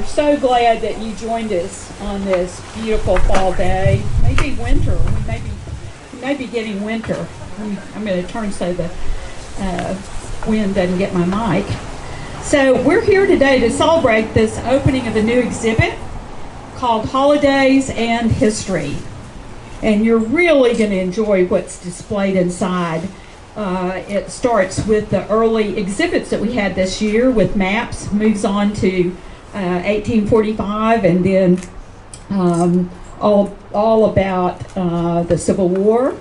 We're so glad that you joined us on this beautiful fall day. Maybe winter. We may be getting winter. I'm going to turn so the wind doesn't get my mic. So we're here today to celebrate this opening of a new exhibit called Holidays and History. And you're really going to enjoy what's displayed inside. It starts with the early exhibits that we had this year with maps, moves on to 1845, and then all about the Civil War.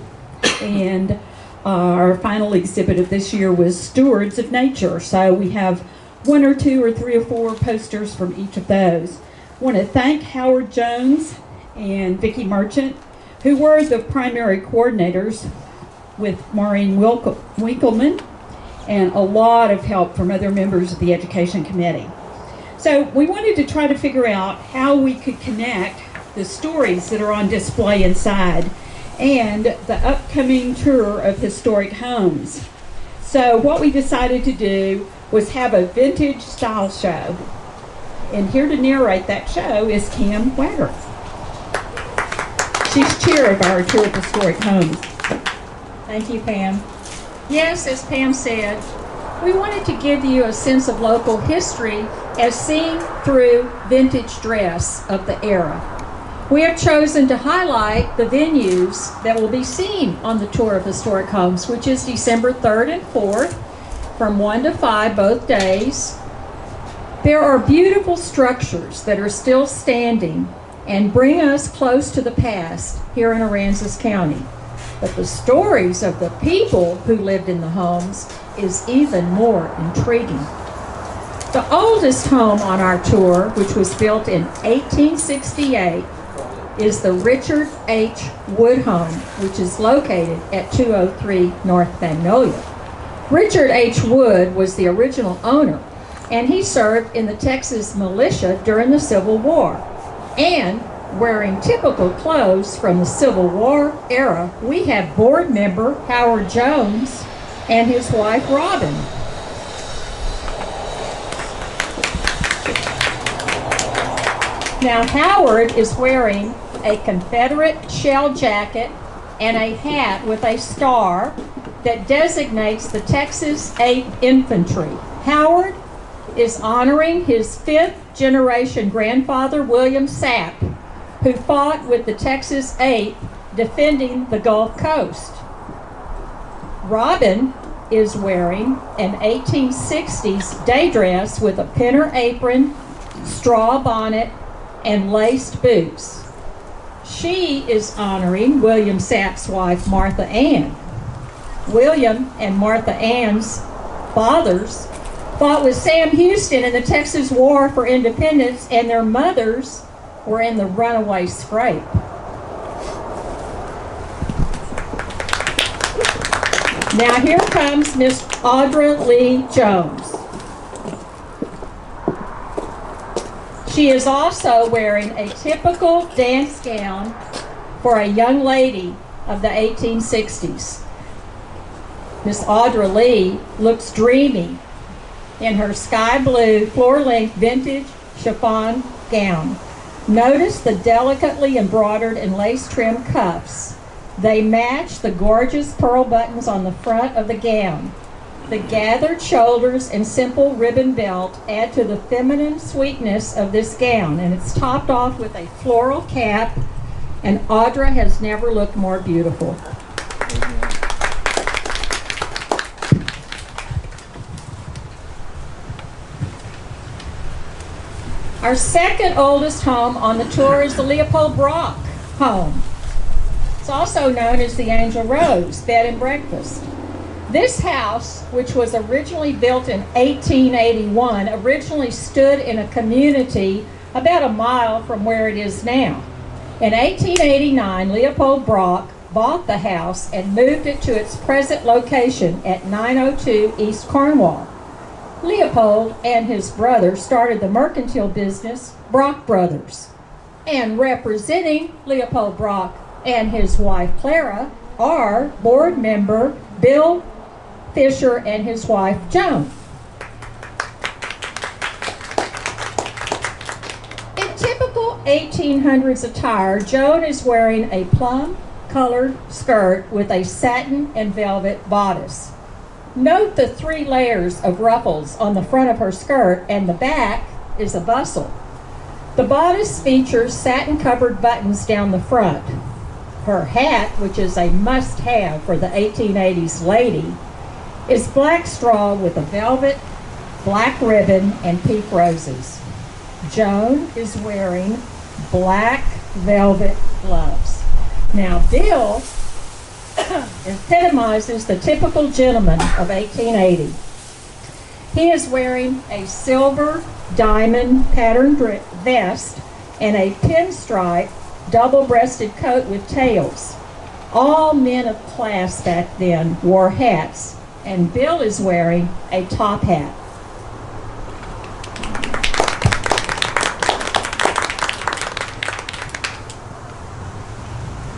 And our final exhibit of this year was Stewards of Nature. So we have one or two or three or four posters from each of those. I want to thank Howard Jones and Vicki Merchant, who were the primary coordinators, with Maureen Winkelman, and a lot of help from other members of the Education Committee. So we wanted to try to figure out how we could connect the stories that are on display inside and the upcoming tour of historic homes. So what we decided to do was have a vintage style show. And here to narrate that show is Cam Wagger. She's chair of our tour of historic homes. Thank you, Pam. Yes, as Pam said, we wanted to give you a sense of local history as seen through vintage dress of the era. We have chosen to highlight the venues that will be seen on the Tour of Historic Homes, which is December 3rd and 4th, from 1 to 5 both days. There are beautiful structures that are still standing and bring us close to the past here in Aransas County. But the stories of the people who lived in the homes is even more intriguing. The oldest home on our tour, which was built in 1868, is the Richard H. Wood home, which is located at 203 North Magnolia. Richard H. Wood was the original owner, and he served in the Texas militia during the Civil War. And wearing typical clothes from the Civil War era, we have board member Howard Jones and his wife Robin. Now Howard is wearing a Confederate shell jacket and a hat with a star that designates the Texas 8th Infantry. Howard is honoring his 5th generation grandfather, William Sapp, who fought with the Texas 8th defending the Gulf Coast. Robin is wearing an 1860s day dress with a pinner apron, straw bonnet, and laced boots. She is honoring William Sapp's wife, Martha Ann. William and Martha Ann's fathers fought with Sam Houston in the Texas War for Independence, and their mothers were in the runaway scrape. Now here comes Miss Audra Lee Jones. She is also wearing a typical dance gown for a young lady of the 1860s. Miss Audra Lee looks dreamy in her sky blue floor-length vintage chiffon gown. Notice the delicately embroidered and lace-trimmed cuffs. They match the gorgeous pearl buttons on the front of the gown. The gathered shoulders and simple ribbon belt add to the feminine sweetness of this gown, and it's topped off with a floral cap, and Audra has never looked more beautiful. Our second oldest home on the tour is the Leopold Brock home. It's also known as the Angel Rose Bed and Breakfast. This house, which was originally built in 1881, originally stood in a community about a mile from where it is now. In 1889, Leopold Brock bought the house and moved it to its present location at 902 East Cornwall. Leopold and his brother started the mercantile business Brock Brothers. And representing Leopold Brock and his wife Clara are board member Bill Fisher and his wife Joan. 1800s attire, Joan is wearing a plum-colored skirt with a satin and velvet bodice. Note the 3 layers of ruffles on the front of her skirt, and the back is a bustle. The bodice features satin-covered buttons down the front. Her hat, which is a must-have for the 1880s lady, is black straw with a velvet, black ribbon, and pink roses. Joan is wearing black velvet gloves. Now, Bill epitomizes the typical gentleman of 1880. He is wearing a silver diamond patterned vest and a pinstripe double-breasted coat with tails. All men of class back then wore hats, and Bill is wearing a top hat.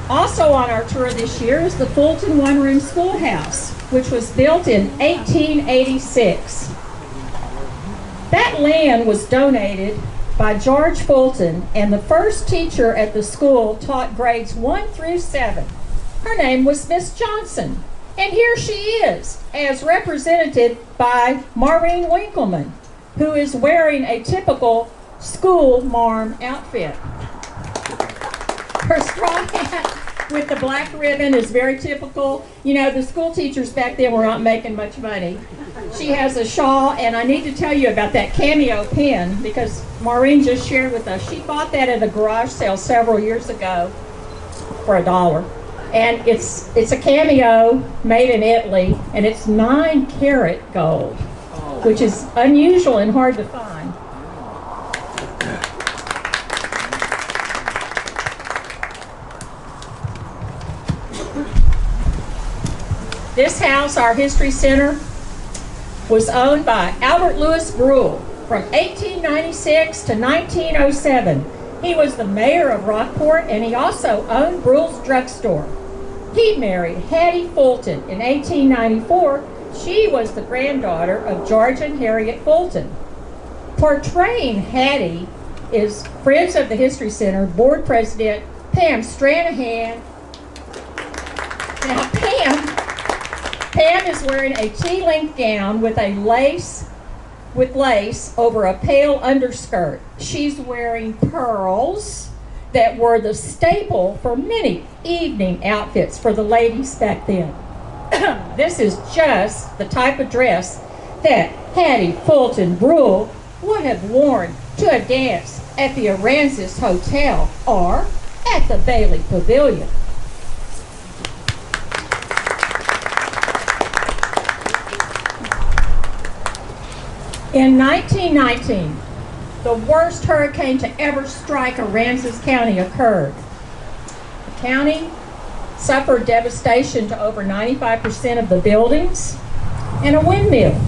Also on our tour this year is the Fulton one-room schoolhouse, which was built in 1886. That land was donated by George Fulton, and the first teacher at the school taught grades 1 through 7. Her name was Miss Johnson, and here she is, as represented by Maureen Winkleman, who is wearing a typical school marm outfit. Her straw hat with the black ribbon is very typical. You know, the school teachers back then were not making much money. She has a shawl, and I need to tell you about that Cameo pen, because Maureen just shared with us. She bought that at a garage sale several years ago for $1. And it's a Cameo made in Italy, and it's 9-karat gold, which is unusual and hard to find. This house, our History Center, was owned by Albert Lewis Bruhl from 1896 to 1907. He was the mayor of Rockport, and he also owned Bruhl's Drugstore. He married Hattie Fulton in 1894. She was the granddaughter of George and Harriet Fulton. Portraying Hattie is Friends of the History Center board president Pam Stranahan. Now, Pam is wearing a tea-length gown with lace over a pale underskirt. She's wearing pearls that were the staple for many evening outfits for the ladies back then. This is just the type of dress that Hattie Fulton Bruhl would have worn to a dance at the Aransas Hotel or at the Bailey Pavilion. In 1919, the worst hurricane to ever strike Aransas County occurred. The county suffered devastation to over 95% of the buildings, and a windmill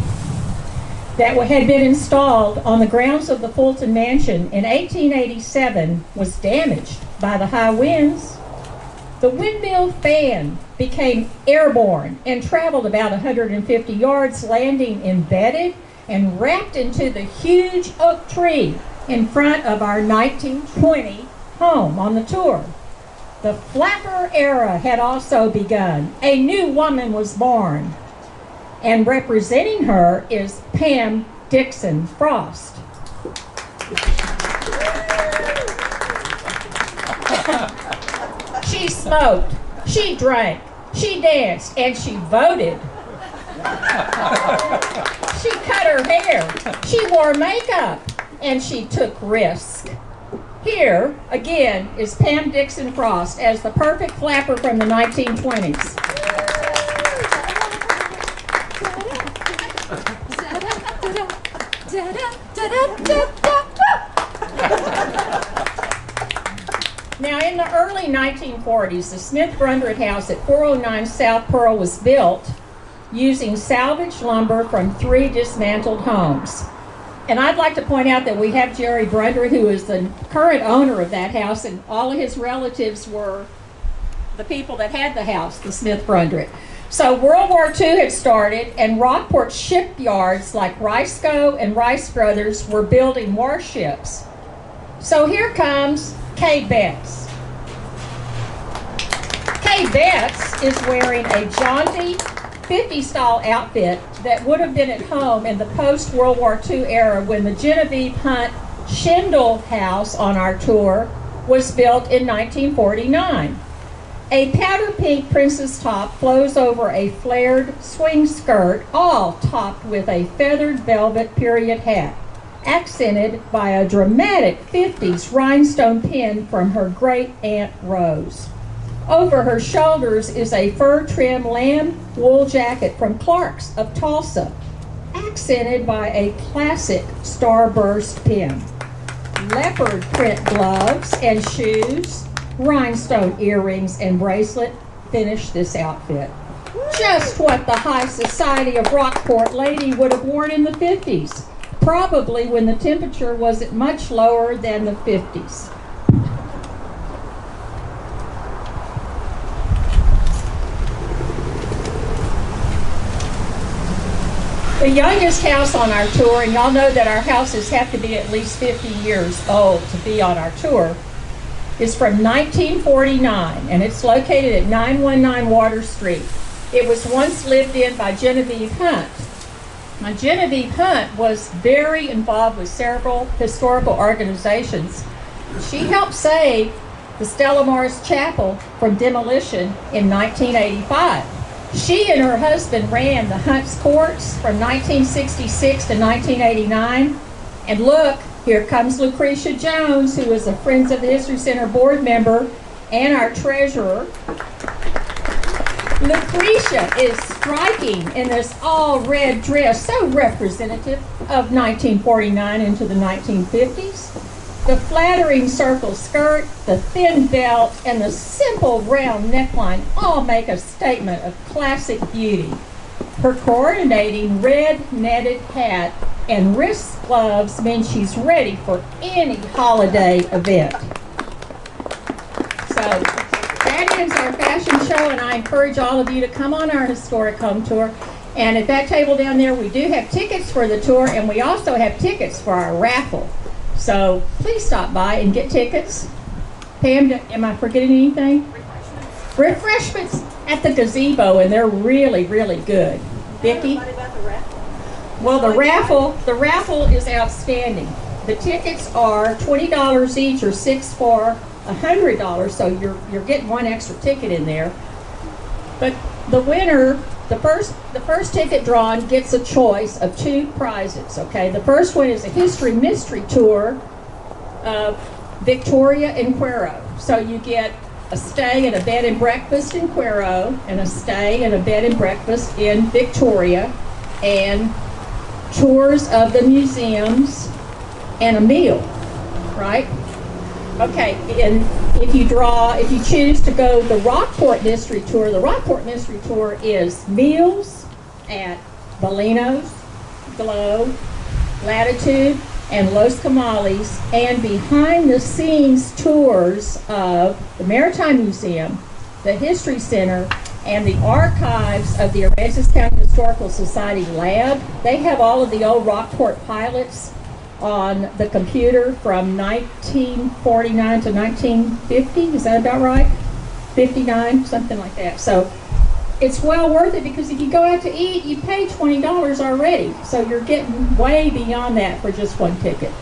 that had been installed on the grounds of the Fulton Mansion in 1887 was damaged by the high winds. The windmill fan became airborne and traveled about 150 yards, landing embedded and wrapped into the huge oak tree in front of our 1920 home on the tour. The flapper era had also begun. A new woman was born, and representing her is Pam Dixon Frost. She smoked, she drank, she danced, and she voted. She cut her hair, she wore makeup, and she took risks. Here, again, is Pam Dixon Frost as the perfect flapper from the 1920s. Now, in the early 1940s, the Smith Brundrett House at 409 South Pearl was built using salvaged lumber from 3 dismantled homes. And I'd like to point out that we have Jerry Brundrett, who is the current owner of that house, and all of his relatives were the people that had the house, the Smith Brundrett. So World War II had started, and Rockport shipyards like Riceco and Rice Brothers were building warships. So here comes Kay Betts. Kay Betts is wearing a jaunty 50s style outfit that would have been at home in the post-World War II era when the Genevieve Hunt Schindel House on our tour was built in 1949. A powder pink princess top flows over a flared swing skirt, all topped with a feathered velvet period hat, accented by a dramatic 50s rhinestone pin from her great Aunt Rose. Over her shoulders is a fur-trimmed lamb wool jacket from Clark's of Tulsa, accented by a classic starburst pin. Leopard print gloves and shoes, rhinestone earrings and bracelet finish this outfit. Just what the high society of Rockport lady would have worn in the 50s, probably when the temperature wasn't much lower than the 50s. The youngest house on our tour, and y'all know that our houses have to be at least 50 years old to be on our tour, is from 1949, and it's located at 919 Water Street. It was once lived in by Genevieve Hunt. Now, Genevieve Hunt was very involved with several historical organizations. She helped save the Stella Maris Chapel from demolition in 1985. She and her husband ran the Hunt's Courts from 1966 to 1989. And look, here comes Lucretia Jones, who is a Friends of the History Center board member and our treasurer. Lucretia is striking in this all-red dress, so representative of 1949 into the 1950s. The flattering circle skirt, the thin belt, and the simple round neckline all make a statement of classic beauty. Her coordinating red netted hat and wrist gloves mean she's ready for any holiday event. So that ends our fashion show, and I encourage all of you to come on our historic home tour. And at that table down there, we do have tickets for the tour, and we also have tickets for our raffle. So please stop by and get tickets. Pam, am I forgetting anything? Refreshments at the gazebo, and they're really, really good. Vicki? Well, the raffle is outstanding. The tickets are $20 each, or 6 for $100. So you're getting one extra ticket in there. But the winner, the first ticket drawn gets a choice of 2 prizes. Okay, the first one is a history mystery tour of Victoria and Cuero. So you get a stay and a bed and breakfast in Cuero, and a stay and a bed and breakfast in Victoria, and tours of the museums and a meal, right? Okay, and if you choose to go the Rockport Mystery Tour, the Rockport Mystery Tour is meals at Bellino's, Glow, Latitude, and Los Camales, and behind-the-scenes tours of the Maritime Museum, the History Center, and the archives of the Aransas County Historical Society lab. They have all of the old Rockport pilots on the computer from 1949 to 1950. Is that about right? 59, something like that. So it's well worth it, because if you go out to eat, you pay $20 already. So you're getting way beyond that for just one ticket.